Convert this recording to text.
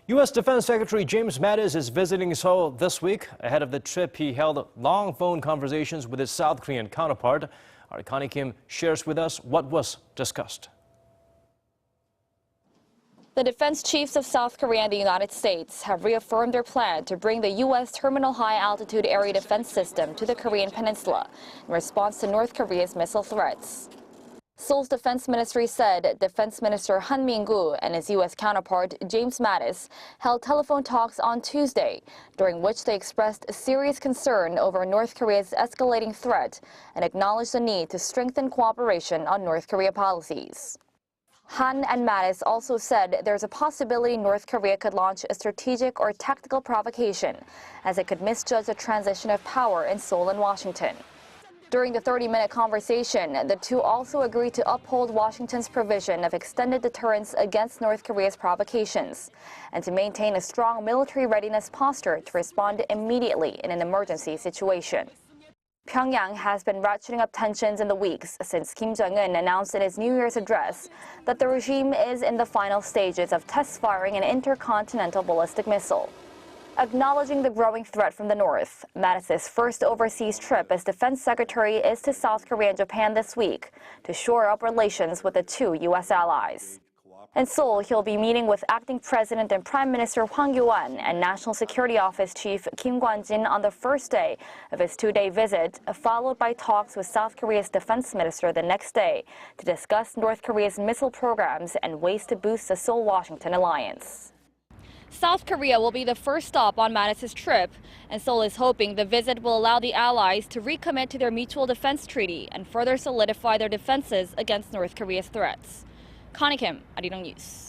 U.S. Defense Secretary James Mattis is visiting Seoul this week. Ahead of the trip, he held long phone conversations with his South Korean counterpart. Our Connie Kim shares with us what was discussed. The defense chiefs of South Korea and the United States have reaffirmed their plan to bring the U.S. Terminal High-Altitude Area Defense System to the Korean peninsula in response to North Korea's missile threats. Seoul's defense ministry said Defense Minister Han Min-koo and his U.S. counterpart James Mattis held telephone talks on Tuesday, during which they expressed serious concern over North Korea's escalating threat and acknowledged the need to strengthen cooperation on North Korea policies. Han and Mattis also said there's a possibility North Korea could launch a strategic or tactical provocation, as it could misjudge the transition of power in Seoul and Washington. During the 30-minute conversation, the two also agreed to uphold Washington's provision of extended deterrence against North Korea's provocations and to maintain a strong military readiness posture to respond immediately in an emergency situation. Pyongyang has been ratcheting up tensions in the weeks since Kim Jong-un announced in his New Year's address that the regime is in the final stages of test firing an intercontinental ballistic missile. Acknowledging the growing threat from the north, Mattis' first overseas trip as defense secretary is to South Korea and Japan this week to shore up relations with the two U.S. allies. In Seoul, he'll be meeting with acting president and Prime Minister Hwang Kyo-ahn and National Security Office Chief Kim Kwan-jin on the first day of his two-day visit, followed by talks with South Korea's defense minister the next day to discuss North Korea's missile programs and ways to boost the Seoul-Washington alliance. South Korea will be the first stop on Mattis' trip, and Seoul is hoping the visit will allow the allies to recommit to their mutual defense treaty and further solidify their defenses against North Korea's threats. Connie Kim, Arirang News.